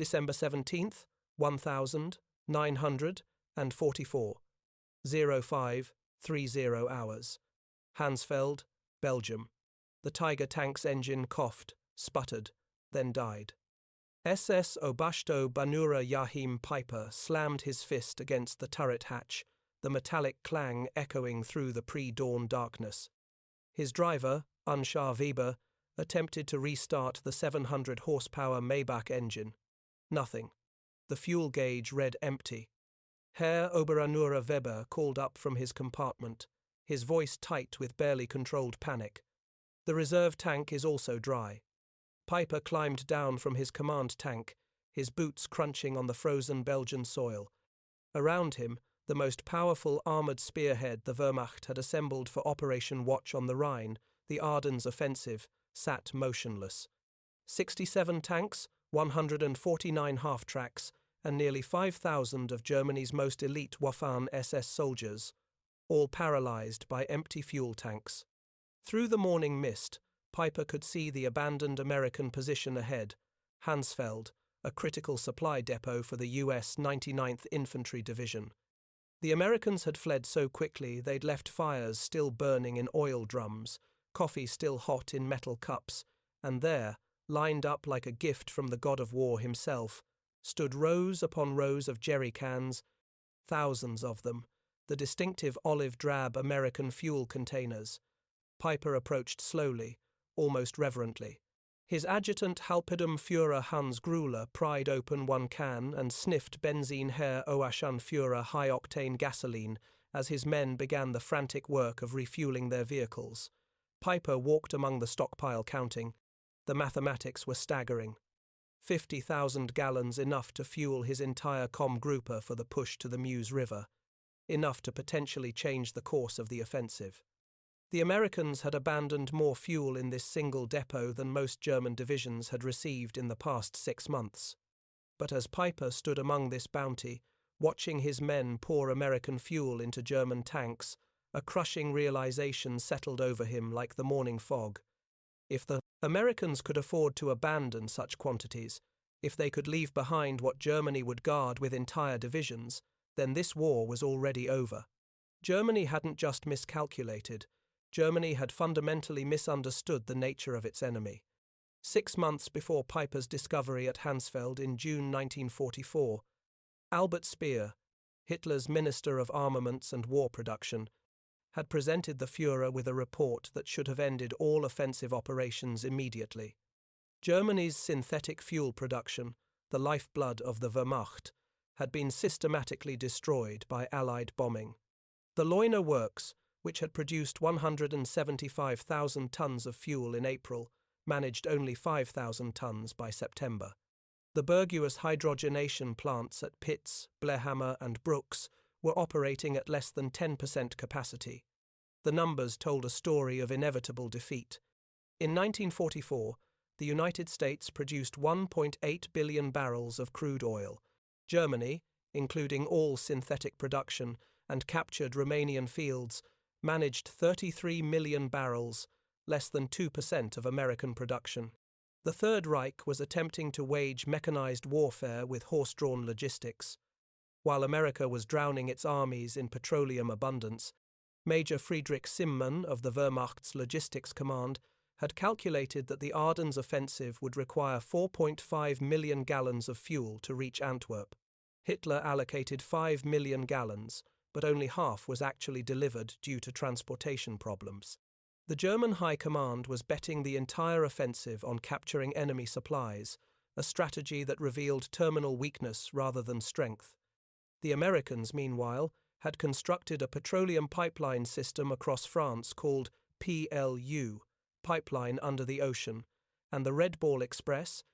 December 17th, 1944, 0530 hours. Honsfeld, Belgium. The Tiger tank's engine coughed, sputtered, then died. SS Obersto Banura Joachim Peiper slammed his fist against the turret hatch, the metallic clang echoing through the pre-dawn darkness. His driver, Ansgar Weber, attempted to restart the 700-horsepower Maybach engine. Nothing. The fuel gauge read empty. Herr Oberanura Weber called up from his compartment, his voice tight with barely controlled panic. The reserve tank is also dry. Peiper climbed down from his command tank, his boots crunching on the frozen Belgian soil. Around him, the most powerful armoured spearhead the Wehrmacht had assembled for Operation Watch on the Rhine, the Ardennes offensive, sat motionless. 67 tanks, 149 half-tracks, and nearly 5,000 of Germany's most elite Waffen-SS soldiers, all paralyzed by empty fuel tanks. Through the morning mist, Peiper could see the abandoned American position ahead, Honsfeld, a critical supply depot for the U.S. 99th Infantry Division. The Americans had fled so quickly they'd left fires still burning in oil drums, coffee still hot in metal cups, and there, lined up like a gift from the god of war himself, stood rows upon rows of jerry cans, thousands of them, the distinctive olive-drab American fuel containers. Peiper approached slowly, almost reverently. His adjutant Hauptbefehlsführer Hans Gruller pried open one can and sniffed benzene Herr Oberscharführer high-octane gasoline as his men began the frantic work of refueling their vehicles. Peiper walked among the stockpile counting. The mathematics were staggering. 50,000 gallons, enough to fuel his entire Kampfgruppe for the push to the Meuse River, enough to potentially change the course of the offensive. The Americans had abandoned more fuel in this single depot than most German divisions had received in the past 6 months. But as Peiper stood among this bounty, watching his men pour American fuel into German tanks, a crushing realization settled over him like the morning fog. If the Americans could afford to abandon such quantities, if they could leave behind what Germany would guard with entire divisions, then this war was already over. Germany hadn't just miscalculated. Germany had fundamentally misunderstood the nature of its enemy. 6 months before Peiper's discovery at Honsfeld in June 1944, Albert Speer, Hitler's Minister of Armaments and War Production, had presented the Führer with a report that should have ended all offensive operations immediately. Germany's synthetic fuel production, the lifeblood of the Wehrmacht, had been systematically destroyed by Allied bombing. The Leuna works, which had produced 175,000 tons of fuel in April, managed only 5,000 tons by September. The Burguous hydrogenation plants at Pitz, Blehammer and Brooks were operating at less than 10% capacity. The numbers told a story of inevitable defeat. In 1944, the United States produced 1.8 billion barrels of crude oil. Germany, including all synthetic production and captured Romanian fields, managed 33 million barrels, less than 2% of American production. The Third Reich was attempting to wage mechanized warfare with horse-drawn logistics. While America was drowning its armies in petroleum abundance, Major Friedrich Simmmann of the Wehrmacht's Logistics Command had calculated that the Ardennes offensive would require 4.5 million gallons of fuel to reach Antwerp. Hitler allocated 5 million gallons, but only half was actually delivered due to transportation problems. The German High Command was betting the entire offensive on capturing enemy supplies, a strategy that revealed terminal weakness rather than strength. The Americans, meanwhile, had constructed a petroleum pipeline system across France called PLU, Pipeline Under the Ocean, and the Red Ball Express,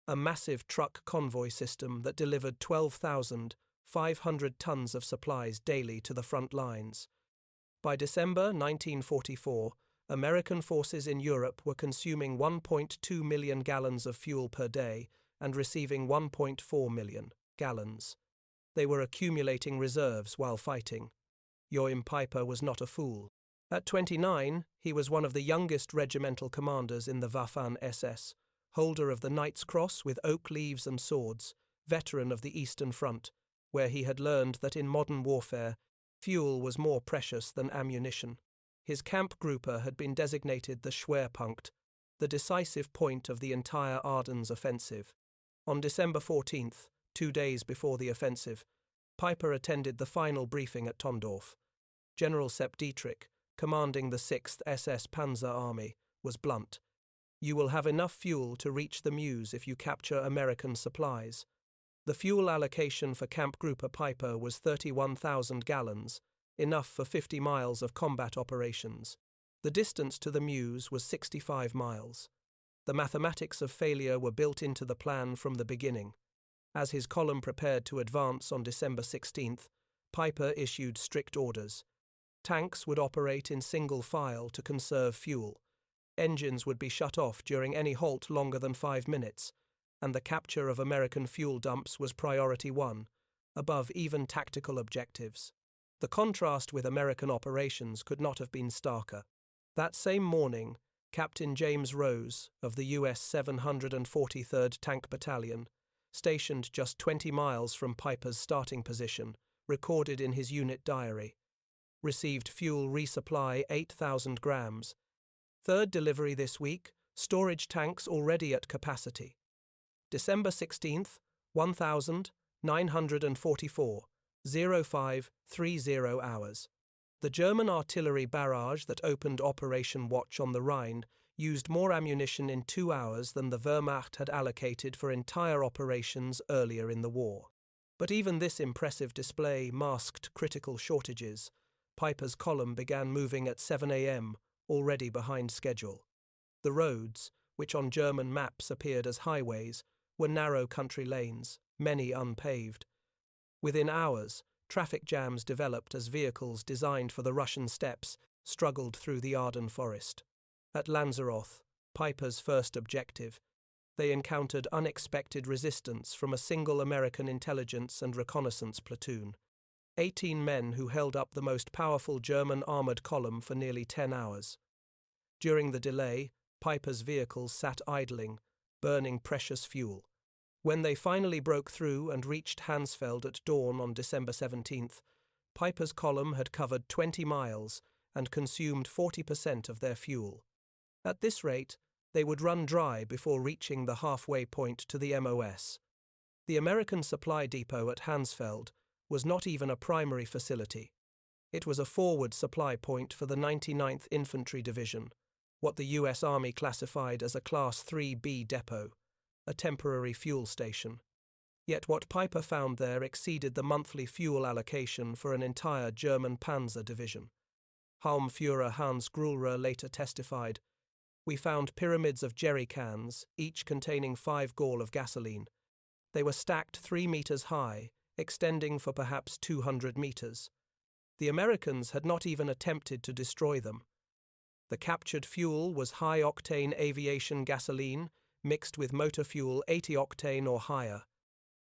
a massive truck convoy system that delivered 12,500 tons of supplies daily to the front lines. By December 1944, American forces in Europe were consuming 1.2 million gallons of fuel per day and receiving 1.4 million gallons. They were accumulating reserves while fighting. Joachim Peiper was not a fool. At 29, he was one of the youngest regimental commanders in the Waffen-SS, holder of the Knight's Cross with oak leaves and swords, veteran of the Eastern Front, where he had learned that in modern warfare, fuel was more precious than ammunition. His Kampfgruppe had been designated the Schwerpunkt, the decisive point of the entire Ardennes offensive. On December 14th, 2 days before the offensive, Peiper attended the final briefing at Tondorf. General Sepp Dietrich, commanding the 6th SS Panzer Army, was blunt. "You will have enough fuel to reach the Meuse if you capture American supplies." The fuel allocation for Kampfgruppe Peiper was 31,000 gallons, enough for 50 miles of combat operations. The distance to the Meuse was 65 miles. The mathematics of failure were built into the plan from the beginning. As his column prepared to advance on December 16th, Peiper issued strict orders. Tanks would operate in single file to conserve fuel. Engines would be shut off during any halt longer than 5 minutes, and the capture of American fuel dumps was priority 1, above even tactical objectives. The contrast with American operations could not have been starker. That same morning, Captain James Rose of the U.S. 743rd Tank Battalion, stationed just 20 miles from Peiper's starting position, recorded in his unit diary. Received fuel resupply 8,000 grams. Third delivery this week, storage tanks already at capacity. December 16th, 1,944, 0530 hours. The German artillery barrage that opened Operation Watch on the Rhine used more ammunition in 2 hours than the Wehrmacht had allocated for entire operations earlier in the war. But even this impressive display masked critical shortages. Peiper's column began moving at 7 a.m., already behind schedule. The roads, which on German maps appeared as highways, were narrow country lanes, many unpaved. Within hours, traffic jams developed as vehicles designed for the Russian steppes struggled through the Ardennes forest. At Lanzarote, Peiper's first objective, they encountered unexpected resistance from a single American intelligence and reconnaissance platoon. 18 men who held up the most powerful German armoured column for nearly 10 hours. During the delay, Peiper's vehicles sat idling, burning precious fuel. When they finally broke through and reached Honsfeld at dawn on December 17th, Peiper's column had covered 20 miles and consumed 40% of their fuel. At this rate, they would run dry before reaching the halfway point to the MOS. The American supply depot at Honsfeld was not even a primary facility. It was a forward supply point for the 99th Infantry Division, what the U.S. Army classified as a Class 3B depot, a temporary fuel station. Yet what Peiper found there exceeded the monthly fuel allocation for an entire German panzer division. Hauptführer Hans Grüller later testified, "We found pyramids of jerry cans, each containing 5 gall of gasoline. They were stacked 3 meters high, extending for perhaps 200 meters. The Americans had not even attempted to destroy them. The captured fuel was high-octane aviation gasoline mixed with motor fuel 80 octane or higher.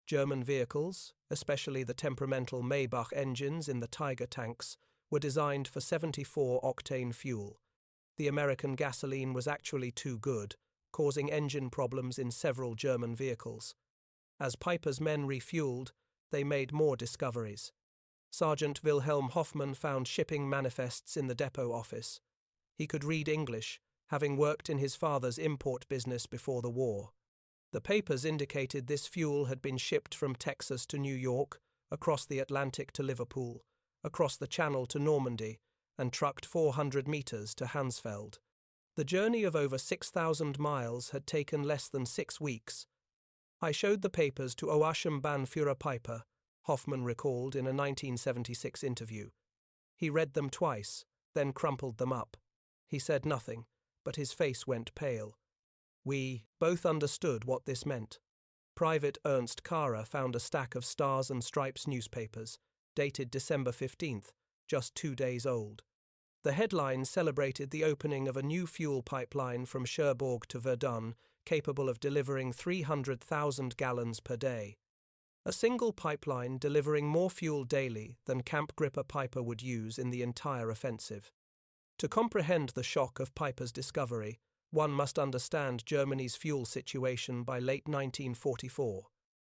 German vehicles, especially the temperamental Maybach engines in the Tiger tanks, were designed for 74 octane fuel. The American gasoline was actually too good, causing engine problems in several German vehicles. As Peiper's men refueled, they made more discoveries. Sergeant Wilhelm Hoffmann found shipping manifests in the depot office. He could read English, having worked in his father's import business before the war. The papers indicated this fuel had been shipped from Texas to New York, across the Atlantic to Liverpool, across the Channel to Normandy, and trucked 400 meters to Honsfeld. The journey of over 6,000 miles had taken less than 6 weeks. "I showed the papers to Joachim Führer Peiper," Hoffmann recalled in a 1976 interview. "He read them twice, then crumpled them up. He said nothing, but his face went pale. We both understood what this meant." Private Ernst Kara found a stack of Stars and Stripes newspapers, dated December 15th, just 2 days old. The headline celebrated the opening of a new fuel pipeline from Cherbourg to Verdun, capable of delivering 300,000 gallons per day. A single pipeline delivering more fuel daily than Kampfgruppe Peiper would use in the entire offensive. To comprehend the shock of Peiper's discovery, One must understand Germany's fuel situation by late 1944.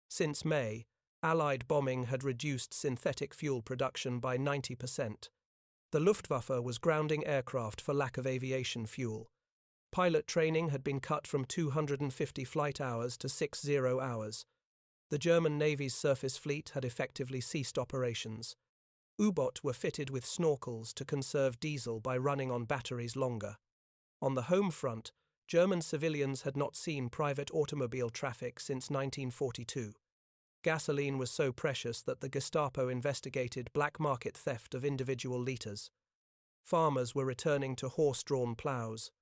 Since May, Allied bombing had reduced synthetic fuel production by 90%. The Luftwaffe was grounding aircraft for lack of aviation fuel. Pilot training had been cut from 250 flight hours to 60 hours. The German Navy's surface fleet had effectively ceased operations. U-boats were fitted with snorkels to conserve diesel by running on batteries longer. On the home front, German civilians had not seen private automobile traffic since 1942. Gasoline was so precious that the Gestapo investigated black market theft of individual litres. Farmers were returning to horse-drawn ploughs.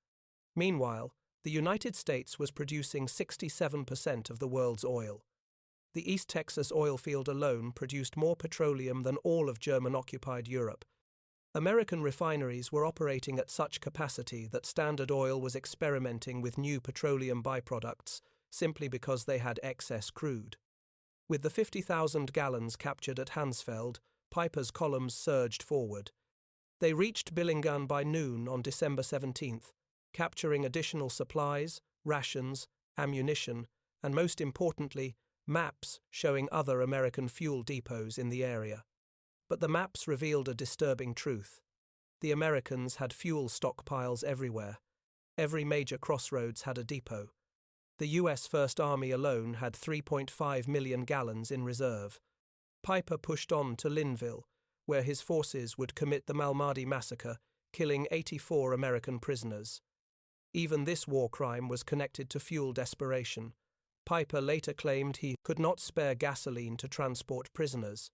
Meanwhile, the United States was producing 67% of the world's oil. The East Texas oil field alone produced more petroleum than all of German-occupied Europe. American refineries were operating at such capacity that Standard Oil was experimenting with new petroleum byproducts simply because they had excess crude. With the 50,000 gallons captured at Honsfeld, Peiper's columns surged forward. They reached Billingen by noon on December 17th, capturing additional supplies, rations, ammunition, and most importantly, maps showing other American fuel depots in the area. But the maps revealed a disturbing truth. The Americans had fuel stockpiles everywhere. Every major crossroads had a depot. The U.S. First Army alone had 3.5 million gallons in reserve. Peiper pushed on to Linville, where his forces would commit the Malmedy massacre, killing 84 American prisoners. Even this war crime was connected to fuel desperation. Peiper later claimed he could not spare gasoline to transport prisoners.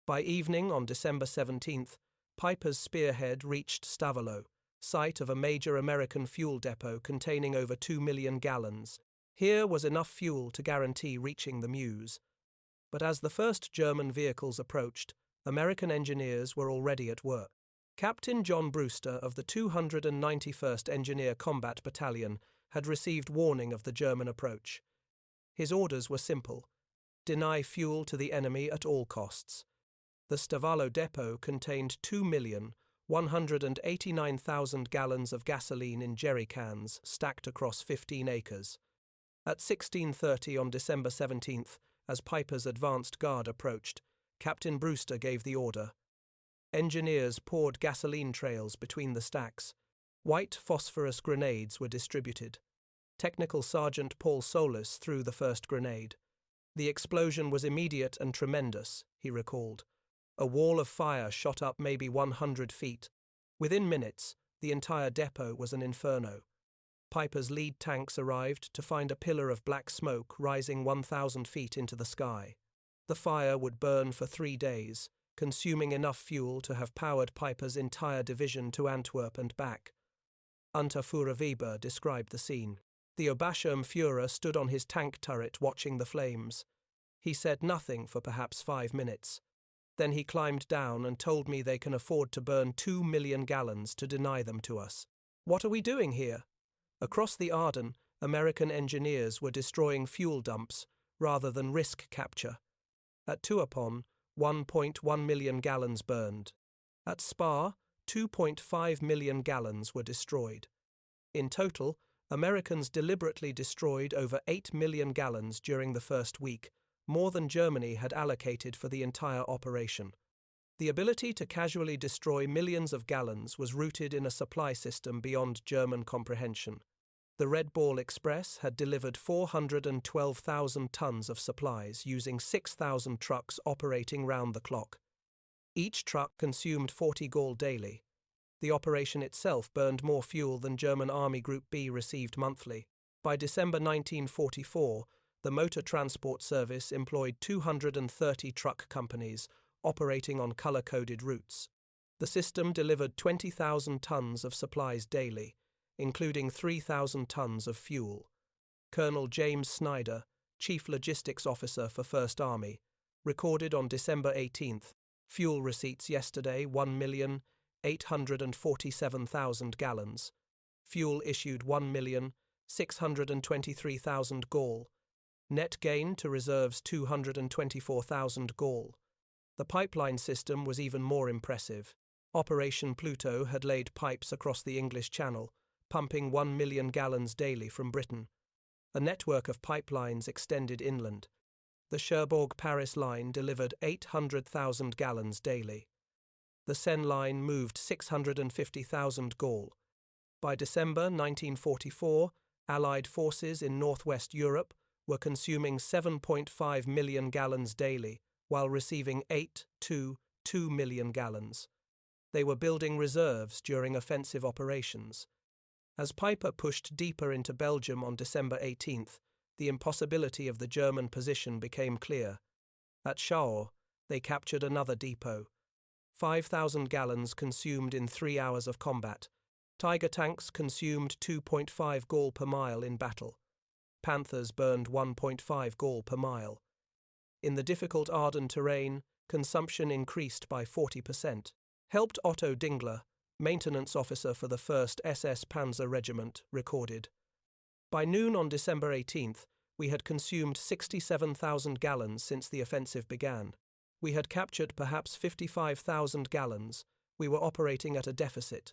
By evening on December 17th, Peiper's spearhead reached Stavelot, site of a major American fuel depot containing over 2 million gallons. Here was enough fuel to guarantee reaching the Meuse. But as the first German vehicles approached, American engineers were already at work. Captain John Brewster of the 291st Engineer Combat Battalion had received warning of the German approach. His orders were simple: deny fuel to the enemy at all costs. The Stavelot depot contained 2,189,000 gallons of gasoline in jerry cans stacked across 15 acres. At 16:30 on December 17th, as Peiper's advanced guard approached, Captain Brewster gave the order. Engineers poured gasoline trails between the stacks. White phosphorus grenades were distributed. Technical Sergeant Paul Solis threw the first grenade. The explosion was immediate and tremendous, he recalled. A wall of fire shot up maybe 100 feet. Within minutes, the entire depot was an inferno. Peiper's lead tanks arrived to find a pillar of black smoke rising 1,000 feet into the sky. The fire would burn for 3 days, consuming enough fuel to have powered Peiper's entire division to Antwerp and back. Unterführer Weber described the scene. The Oberschirmführer stood on his tank turret watching the flames. He said nothing for perhaps 5 minutes. Then he climbed down and told me they can afford to burn 2 million gallons to deny them to us. What are we doing here? Across the Ardennes, American engineers were destroying fuel dumps rather than risk capture. At Tuapon, 1.1 million gallons burned. At Spa, 2.5 million gallons were destroyed. In total, Americans deliberately destroyed over 8 million gallons during the first week, more than Germany had allocated for the entire operation. The ability to casually destroy millions of gallons was rooted in a supply system beyond German comprehension. The Red Ball Express had delivered 412,000 tons of supplies using 6,000 trucks operating round the clock. Each truck consumed 40 gall daily. The operation itself burned more fuel than German Army Group B received monthly. By December 1944, the Motor Transport Service employed 230 truck companies operating on color-coded routes. The system delivered 20,000 tons of supplies daily, including 3,000 tons of fuel. Colonel James Snyder, Chief Logistics Officer for First Army, recorded on December 18th, fuel receipts yesterday 1,847,000 gallons. Fuel issued 1,623,000 gall. Net gain to reserves 224,000 gall. The pipeline system was even more impressive. Operation Pluto had laid pipes across the English Channel, pumping 1 million gallons daily from Britain. A network of pipelines extended inland. The Cherbourg-Paris line delivered 800,000 gallons daily. The Seine line moved 650,000 gall. By December 1944, Allied forces in northwest Europe were consuming 7.5 million gallons daily, while receiving 8.2 million gallons. They were building reserves during offensive operations. As Peiper pushed deeper into Belgium on December 18th, the impossibility of the German position became clear. At Chaux, they captured another depot. 5,000 gallons consumed in 3 hours of combat. Tiger tanks consumed 2.5 gall per mile in battle. Panthers burned 1.5 gall per mile. In the difficult Ardennes terrain, consumption increased by 40%. Helped Otto Dingler, maintenance officer for the 1st SS Panzer Regiment, recorded. By noon on December 18th, we had consumed 67,000 gallons since the offensive began. We had captured perhaps 55,000 gallons. We were operating at a deficit.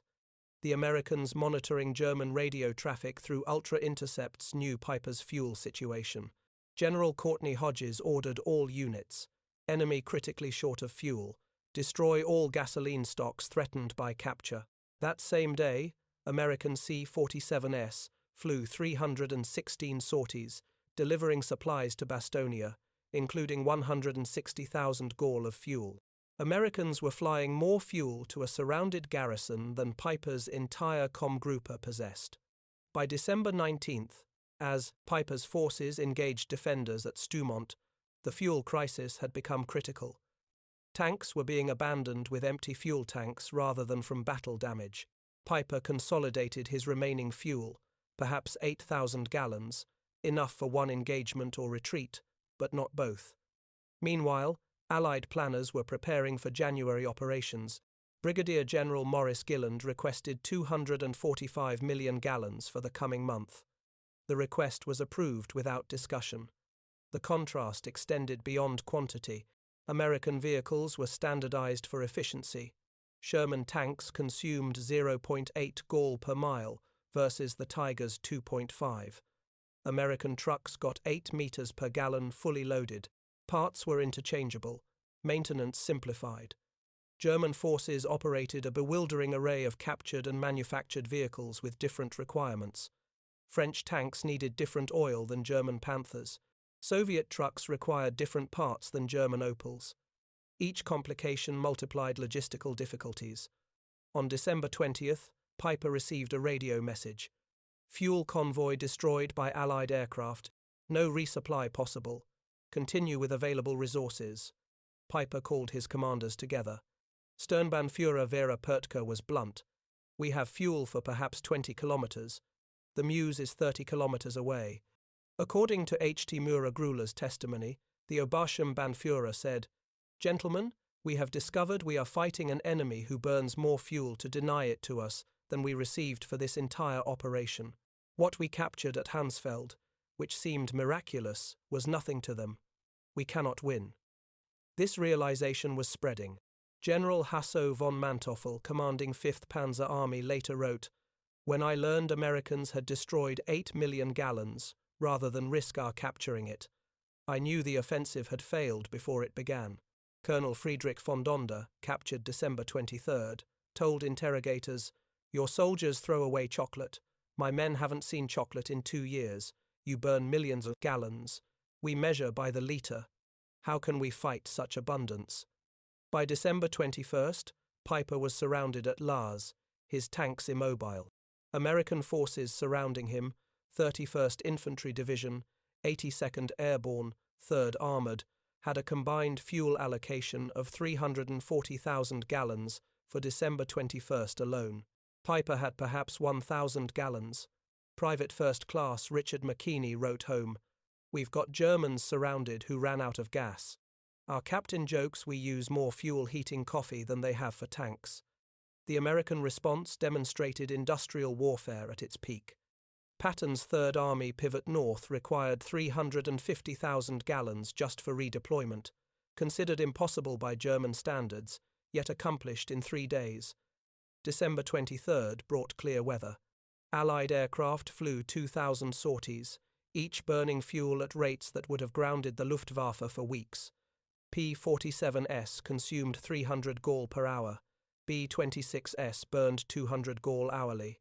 The Americans monitoring German radio traffic through ultra-intercepts knew Peiper's fuel situation. General Courtney Hodges ordered all units. Enemy critically short of fuel. Destroy all gasoline stocks threatened by capture. That same day, American C-47S flew 316 sorties, delivering supplies to Bastonia, including 160,000 gall of fuel. Americans were flying more fuel to a surrounded garrison than Peiper's entire Kampfgruppe possessed. By December 19th, as Peiper's forces engaged defenders at Stoumont, the fuel crisis had become critical. Tanks were being abandoned with empty fuel tanks rather than from battle damage. Peiper consolidated his remaining fuel, perhaps 8,000 gallons, enough for one engagement or retreat, but not both. Meanwhile, Allied planners were preparing for January operations. Brigadier General Maurice Gilland requested 245 million gallons for the coming month. The request was approved without discussion. The contrast extended beyond quantity. American vehicles were standardized for efficiency. Sherman tanks consumed 0.8 gall per mile versus the Tiger's 2.5. American trucks got 8 meters per gallon fully loaded. Parts were interchangeable. Maintenance simplified. German forces operated a bewildering array of captured and manufactured vehicles with different requirements. French tanks needed different oil than German Panthers. Soviet trucks required different parts than German Opels. Each complication multiplied logistical difficulties. On December 20th, Peiper received a radio message. Fuel convoy destroyed by Allied aircraft. No resupply possible. Continue with available resources. Peiper called his commanders together. Sturmbannführer Vera Pertke was blunt. We have fuel for perhaps 20 kilometers. The Meuse is 30 kilometers away. According to H.T. Müller-Gruler's testimony, the Obersturmbannführer said, "Gentlemen, we have discovered we are fighting an enemy who burns more fuel to deny it to us than we received for this entire operation. What we captured at Honsfeld, which seemed miraculous, was nothing to them. We cannot win." This realization was spreading. General Hasso von Manteuffel, commanding 5th Panzer Army, later wrote, "When I learned Americans had destroyed 8 million gallons, rather than risk our capturing it, I knew the offensive had failed before it began." Colonel Friedrich von Donder, captured December 23rd, told interrogators, "Your soldiers throw away chocolate. My men haven't seen chocolate in 2 years. You burn millions of gallons. We measure by the liter. How can we fight such abundance?" By December 21st, Peiper was surrounded at Lars, his tanks immobile. American forces surrounding him, 31st Infantry Division, 82nd Airborne, 3rd Armored, had a combined fuel allocation of 340,000 gallons for December 21st alone. Peiper had perhaps 1,000 gallons. Private First Class Richard McKinney wrote home, "We've got Germans surrounded who ran out of gas. Our captain jokes we use more fuel heating coffee than they have for tanks." The American response demonstrated industrial warfare at its peak. Patton's Third Army pivot north required 350,000 gallons just for redeployment, considered impossible by German standards, yet accomplished in 3 days. December 23rd brought clear weather. Allied aircraft flew 2,000 sorties, each burning fuel at rates that would have grounded the Luftwaffe for weeks. P-47S consumed 300 gall per hour. B-26S burned 200 gall hourly.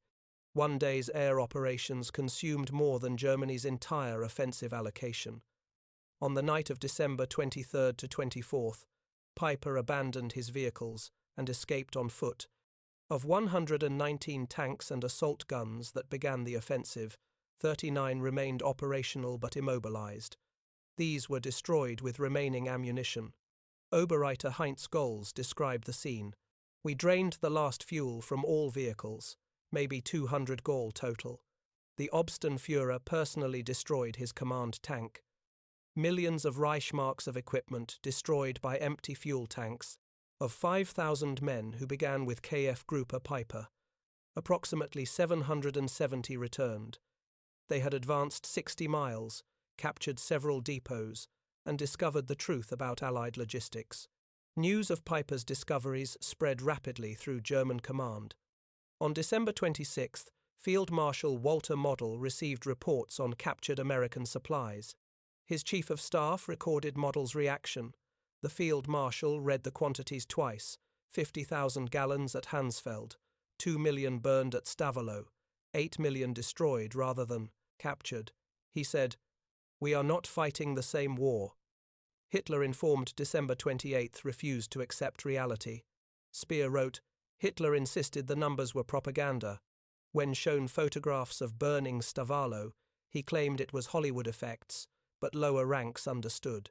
One day's air operations consumed more than Germany's entire offensive allocation. On the night of December 23rd to 24th, Peiper abandoned his vehicles and escaped on foot. Of 119 tanks and assault guns that began the offensive, 39 remained operational but immobilized. These were destroyed with remaining ammunition. Oberreiter Heinz Golz described the scene. "We drained the last fuel from all vehicles, maybe 200 gall total. The Obstunführer personally destroyed his command tank. Millions of Reichsmarks of equipment destroyed by empty fuel tanks. Of 5,000 men who began with Kampfgruppe Peiper, approximately 770 returned. They had advanced 60 miles, captured several depots, and discovered the truth about Allied logistics. News of Peiper's discoveries spread rapidly through German command. On December 26th, Field Marshal Walter Model received reports on captured American supplies. His chief of staff recorded Model's reaction. The Field Marshal read the quantities twice: 50,000 gallons at Honsfeld, 2 million burned at Stavelot, 8 million destroyed rather than captured. He said, "We are not fighting the same war." Hitler, informed December 28th, refused to accept reality. Speer wrote, "Hitler insisted the numbers were propaganda. When shown photographs of burning Stavelot, he claimed it was Hollywood effects, but lower ranks understood."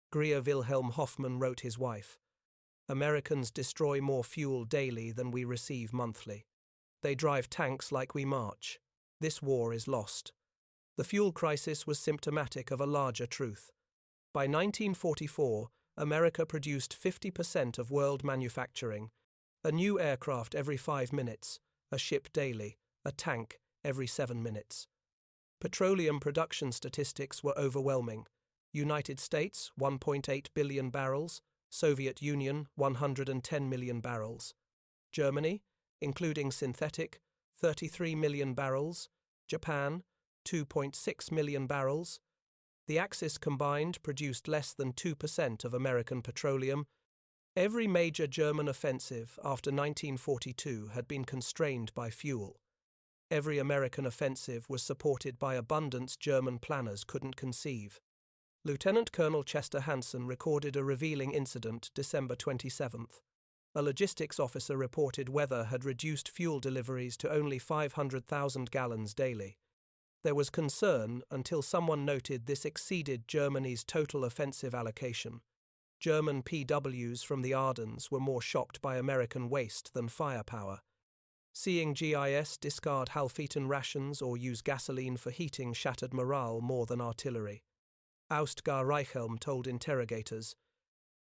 Greer Wilhelm Hoffmann wrote his wife, "Americans destroy more fuel daily than we receive monthly. They drive tanks like we march. This war is lost." The fuel crisis was symptomatic of a larger truth. By 1944, America produced 50% of world manufacturing, a new aircraft every 5 minutes, a ship daily, a tank every 7 minutes. Petroleum production statistics were overwhelming. United States, 1.8 billion barrels, Soviet Union, 110 million barrels. Germany, including synthetic, 33 million barrels. Japan, 2.6 million barrels. The Axis combined produced less than 2% of American petroleum. Every major German offensive after 1942 had been constrained by fuel. Every American offensive was supported by abundance German planners couldn't conceive. Lieutenant Colonel Chester Hansen recorded a revealing incident December 27th. A logistics officer reported weather had reduced fuel deliveries to only 500,000 gallons daily. There was concern until someone noted this exceeded Germany's total offensive allocation. German PWs from the Ardennes were more shocked by American waste than firepower. Seeing GIS discard half-eaten rations or use gasoline for heating shattered morale more than artillery. Austgar Reichelm told interrogators,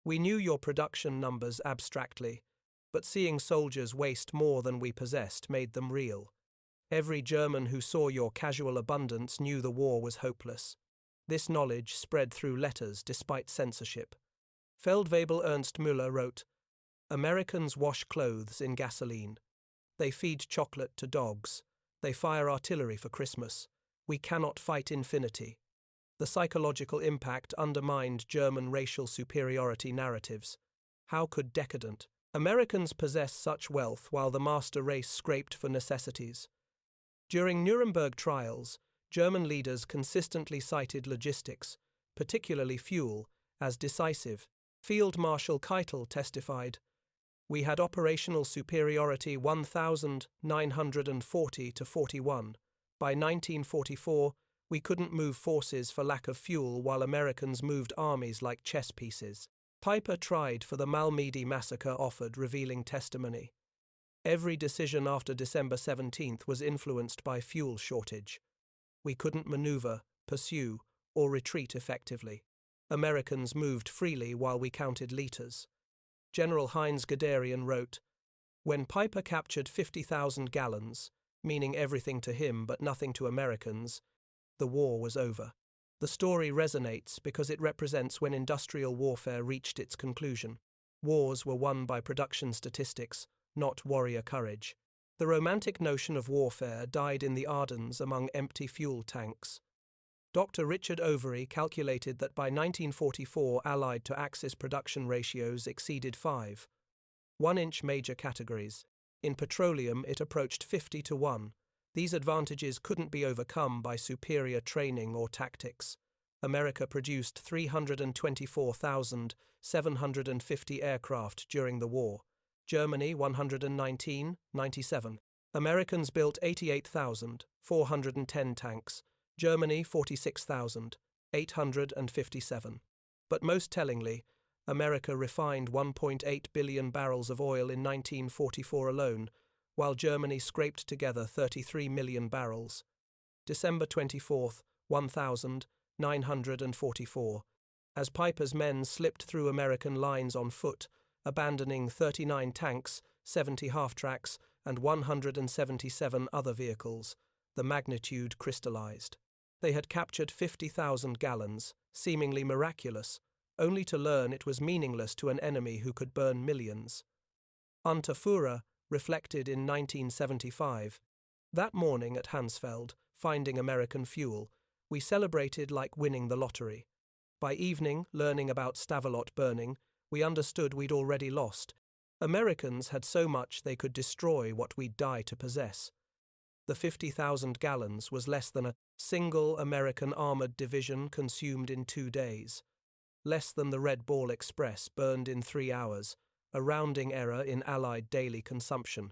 "We knew your production numbers abstractly, but seeing soldiers waste more than we possessed made them real. Every German who saw your casual abundance knew the war was hopeless." This knowledge spread through letters despite censorship. Feldwebel Ernst Müller wrote, "Americans wash clothes in gasoline. They feed chocolate to dogs. They fire artillery for Christmas. We cannot fight infinity." The psychological impact undermined German racial superiority narratives. How could decadent Americans possess such wealth while the master race scraped for necessities? During Nuremberg trials, German leaders consistently cited logistics, particularly fuel, as decisive. Field Marshal Keitel testified, "We had operational superiority 1,940 to 41. By 1944, we couldn't move forces for lack of fuel while Americans moved armies like chess pieces." Peiper tried for the Malmedy massacre offered revealing testimony. Every decision after December 17th was influenced by fuel shortage. We couldn't maneuver, pursue, or retreat effectively. Americans moved freely while we counted liters. General Heinz Guderian wrote, "When Peiper captured 50,000 gallons, meaning everything to him but nothing to Americans, the war was over." The story resonates because it represents when industrial warfare reached its conclusion. Wars were won by production statistics, not warrior courage. The romantic notion of warfare died in the Ardennes among empty fuel tanks. Dr. Richard Overy calculated that by 1944 Allied to Axis production ratios exceeded 5. 1-inch major categories. In petroleum it approached 50 to 1. These advantages couldn't be overcome by superior training or tactics. America produced 324,750 aircraft during the war. Germany 119,97. Americans built 88,410 tanks. Germany 46,857. But most tellingly, America refined 1.8 billion barrels of oil in 1944 alone, while Germany scraped together 33 million barrels. December 24, 1944. As Peiper's men slipped through American lines on foot, abandoning 39 tanks, 70 half-tracks, and 177 other vehicles, the magnitude crystallized. They had captured 50,000 gallons, seemingly miraculous, only to learn it was meaningless to an enemy who could burn millions. Unterführer reflected in 1975. That morning at Honsfeld, finding American fuel, we celebrated like winning the lottery. By evening, learning about Stavelot burning, we understood we'd already lost. Americans had so much they could destroy what we'd die to possess. The 50,000 gallons was less than a single American armored division consumed in 2 days. Less than the Red Ball Express burned in 3 hours, a rounding error in Allied daily consumption.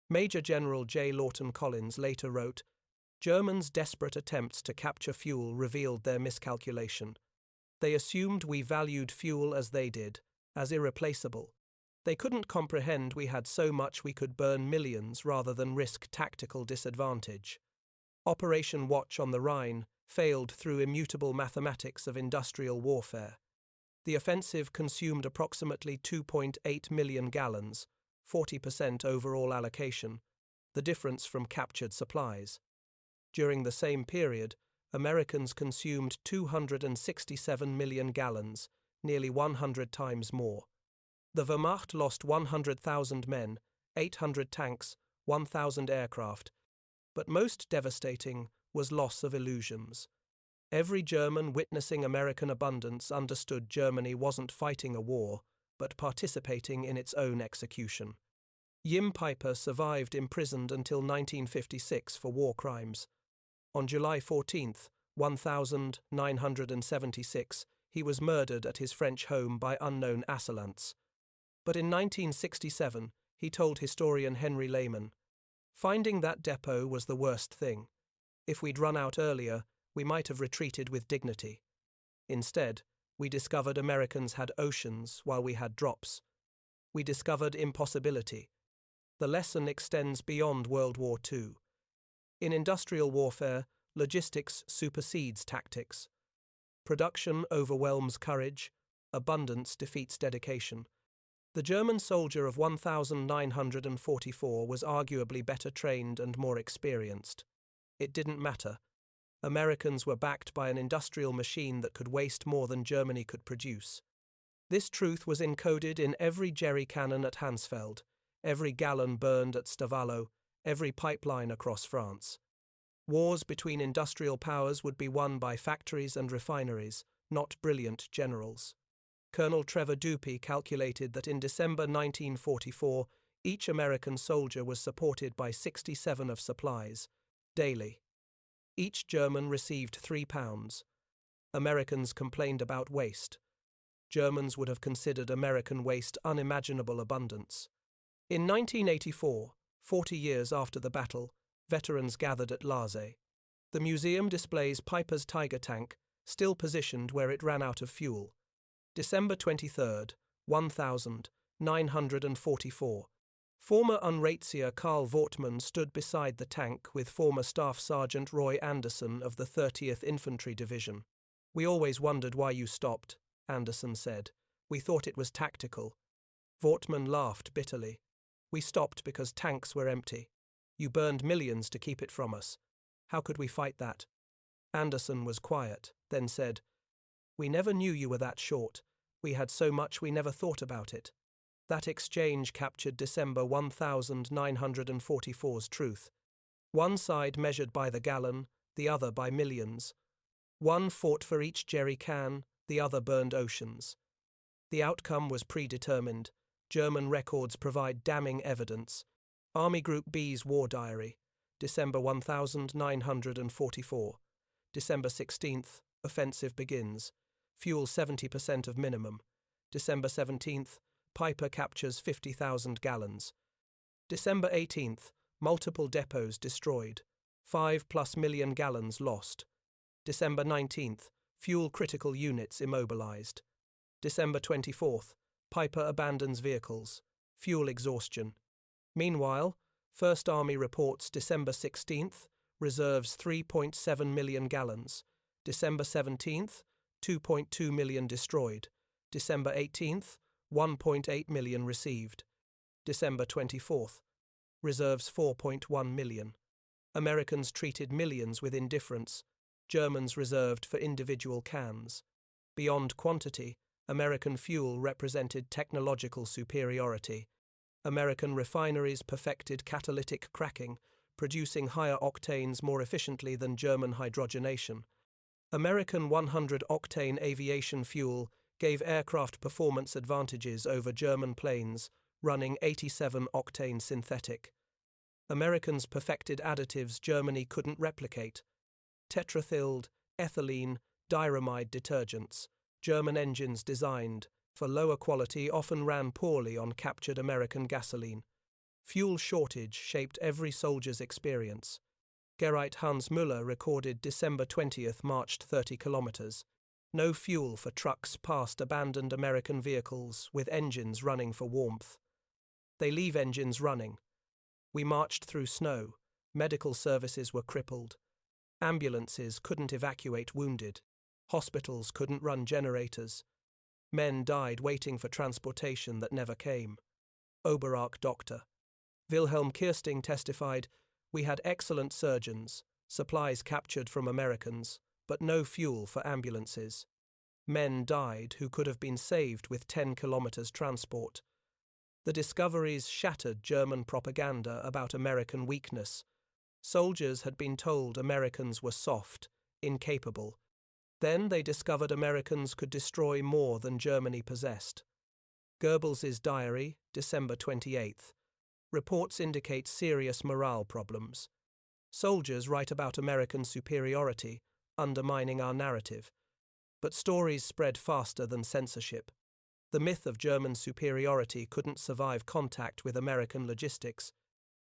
Major General J. Lawton Collins later wrote, "Germans' desperate attempts to capture fuel revealed their miscalculation. They assumed we valued fuel as they did, as irreplaceable. They couldn't comprehend we had so much we could burn millions rather than risk tactical disadvantage." Operation Watch on the Rhine failed through immutable mathematics of industrial warfare. The offensive consumed approximately 2.8 million gallons, 40% overall allocation, the difference from captured supplies. During the same period, Americans consumed 267 million gallons, nearly 100 times more. The Wehrmacht lost 100,000 men, 800 tanks, 1,000 aircraft, but most devastating was loss of illusions. Every German witnessing American abundance understood Germany wasn't fighting a war, but participating in its own execution. Jim Peiper survived imprisoned until 1956 for war crimes. On July 14, 1976, he was murdered at his French home by unknown assailants. But in 1967, he told historian Henry Lehman, "Finding that depot was the worst thing. If we'd run out earlier, we might have retreated with dignity. Instead, we discovered Americans had oceans while we had drops. We discovered impossibility. The lesson extends beyond World War II. In industrial warfare, logistics supersedes tactics. Production overwhelms courage, abundance defeats dedication. The German soldier of 1944 was arguably better trained and more experienced. It didn't matter. Americans were backed by an industrial machine that could waste more than Germany could produce. This truth was encoded in every jerry cannon at Honsfeld, every gallon burned at Stavelot, every pipeline across France. Wars between industrial powers would be won by factories and refineries, not brilliant generals. Colonel Trevor Dupy calculated that in December 1944, each American soldier was supported by 67 of supplies, daily. Each German received £3. Americans complained about waste. Germans would have considered American waste unimaginable abundance. In 1984, 40 years after the battle, veterans gathered at Laze. The museum displays Peiper's Tiger tank, still positioned where it ran out of fuel. December 23, 1944. Former Unratsier Karl Wortmann stood beside the tank with former Staff Sergeant Roy Anderson of the 30th Infantry Division. "We always wondered why you stopped," Anderson said. "We thought it was tactical." Wortmann laughed bitterly. "We stopped because tanks were empty. You burned millions to keep it from us. How could we fight that?" Anderson was quiet, then said, "We never knew you were that short. We had so much we never thought about it." That exchange captured December 1944's truth. One side measured by the gallon, the other by millions. One fought for each jerry can, the other burned oceans. The outcome was predetermined. German records provide damning evidence. Army Group B's War Diary, December 1944. December 16th, offensive begins. Fuel 70% of minimum. December 17th, Peiper captures 50,000 gallons. December 18th, multiple depots destroyed. 5+ million gallons lost. December 19th, fuel critical units immobilized. December 24th, Peiper abandons vehicles. Fuel exhaustion. Meanwhile, First Army reports December 16th, reserves 3.7 million gallons. December 17th, 2.2 million destroyed. December 18th, 1.8 million received. December 24th, reserves 4.1 million. Americans treated millions with indifference. Germans reserved for individual cans. Beyond quantity, American fuel represented technological superiority. American refineries perfected catalytic cracking, producing higher octanes more efficiently than German hydrogenation. American 100-octane aviation fuel gave aircraft performance advantages over German planes, running 87-octane synthetic. Americans perfected additives Germany couldn't replicate. Tetrathyled, ethylene, diramide detergents. German engines designed for lower quality often ran poorly on captured American gasoline. Fuel shortage shaped every soldier's experience. Gerrit Hans Müller recorded December 20th marched 30 kilometers. No fuel for trucks past abandoned American vehicles with engines running for warmth. They leave engines running. We marched through snow. Medical services were crippled. Ambulances couldn't evacuate wounded. Hospitals couldn't run generators. Men died waiting for transportation that never came. Oberarch Dr. Wilhelm Kirsting testified, "We had excellent surgeons, supplies captured from Americans, but no fuel for ambulances. Men died who could have been saved with 10 kilometers transport." The discoveries shattered German propaganda about American weakness. Soldiers had been told Americans were soft, incapable. Then they discovered Americans could destroy more than Germany possessed. Goebbels's diary, December 28th. Reports indicate serious morale problems. Soldiers write about American superiority, undermining our narrative. But stories spread faster than censorship. The myth of German superiority couldn't survive contact with American logistics.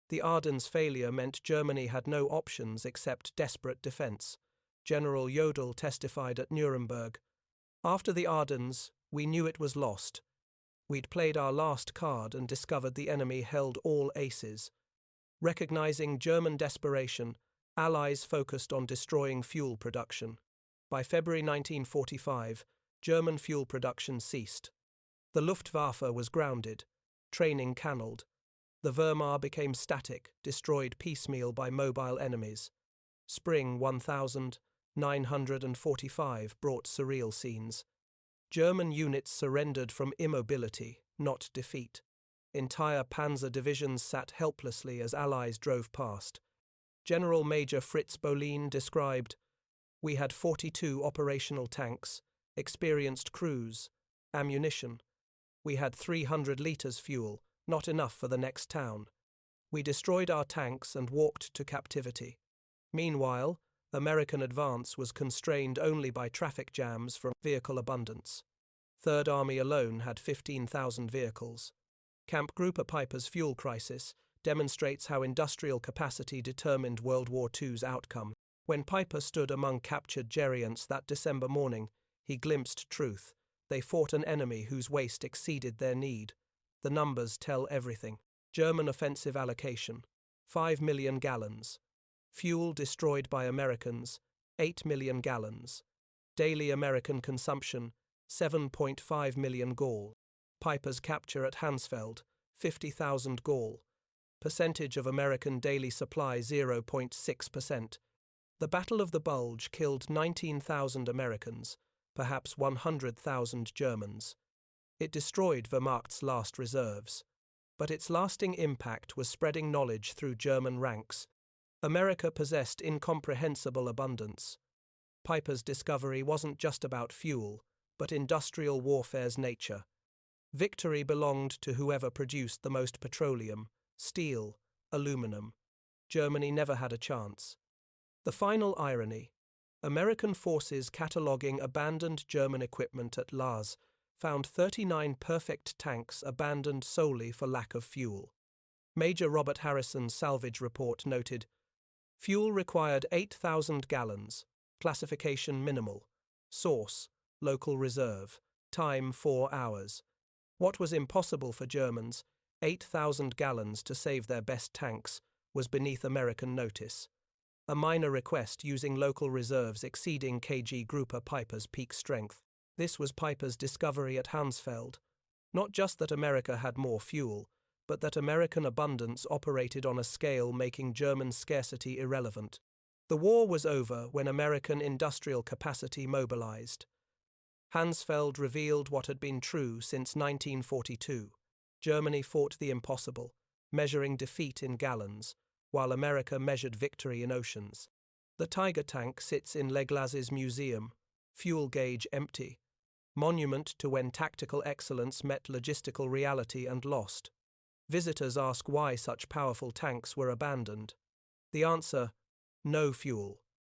The Ardennes failure meant Germany had no options except desperate defense. General Jodl testified at Nuremberg. "After the Ardennes, we knew it was lost. We'd played our last card and discovered the enemy held all aces." Recognizing German desperation, Allies focused on destroying fuel production. By February 1945, German fuel production ceased. The Luftwaffe was grounded, training cannelled. The Wehrmacht became static, destroyed piecemeal by mobile enemies. Spring 1945 brought surreal scenes. German units surrendered from immobility, not defeat. Entire panzer divisions sat helplessly as Allies drove past. General Major Fritz Bohlin described, "We had 42 operational tanks, experienced crews, ammunition. We had 300 litres fuel, not enough for the next town. We destroyed our tanks and walked to captivity." Meanwhile, American advance was constrained only by traffic jams from vehicle abundance. Third Army alone had 15,000 vehicles. Kampfgruppe Peiper's fuel crisis demonstrates how industrial capacity determined World War II's outcome. When Peiper stood among captured geriants that December morning, he glimpsed truth. They fought an enemy whose waste exceeded their need. The numbers tell everything. German offensive allocation, 5 million gallons. Fuel destroyed by Americans, 8 million gallons. Daily American consumption, 7.5 million gall. Peiper's capture at Honsfeld, 50,000 gall. Percentage of American daily supply 0.6%. The Battle of the Bulge killed 19,000 Americans, perhaps 100,000 Germans. It destroyed Wehrmacht's last reserves. But its lasting impact was spreading knowledge through German ranks. America possessed incomprehensible abundance. Peiper's discovery wasn't just about fuel, but industrial warfare's nature. Victory belonged to whoever produced the most petroleum, steel, aluminum. Germany never had a chance. The final irony: American forces cataloguing abandoned German equipment at Lars found 39 perfect tanks abandoned solely for lack of fuel. Major Robert Harrison's salvage report noted, fuel required 8,000 gallons, classification minimal, source, local reserve, time 4 hours. What was impossible for Germans, 8,000 gallons to save their best tanks, was beneath American notice. A minor request using local reserves exceeding Kampfgruppe Peiper's peak strength. This was Peiper's discovery at Honsfeld. Not just that America had more fuel, but that American abundance operated on a scale making German scarcity irrelevant. The war was over when American industrial capacity mobilized. Honsfeld revealed what had been true since 1942. Germany fought the impossible, measuring defeat in gallons, while America measured victory in oceans. The Tiger tank sits in Leglas's museum, fuel gauge empty, monument to when tactical excellence met logistical reality and lost. Visitors ask why such powerful tanks were abandoned. The answer: no fuel.